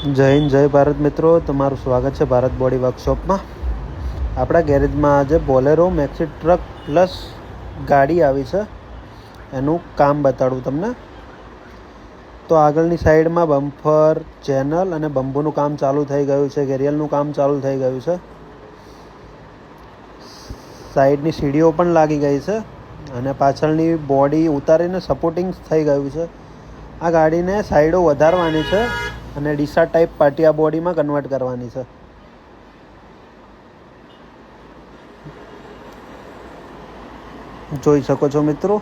જય હિન્દ, જય ભારત મિત્રો. તમારું સ્વાગત છે ભારત બોડી વર્કશોપમાં. આપણા ગેરેજમાં આજે બોલેરો મેક્સી ટ્રક પ્લસ ગાડી આવી છે, એનું કામ બતાડું તમને. તો આગળની સાઈડમાં બમ્પર, ચેનલ અને બંબુનું કામ ચાલુ થઈ ગયું છે. ગેરિયલનું કામ ચાલુ થઈ ગયું છે. સાઈડની સીડીઓ પણ લાગી ગઈ છે અને પાછળની બોડી ઉતારીને સપોર્ટિંગ થઈ ગયું છે. આ ગાડીને સાઈડો વધારવાની છે અને ડીસા ટાઈપ પાટિયા બોડીમાં કન્વર્ટ કરવાની છે. જોઈ શકો છો મિત્રો.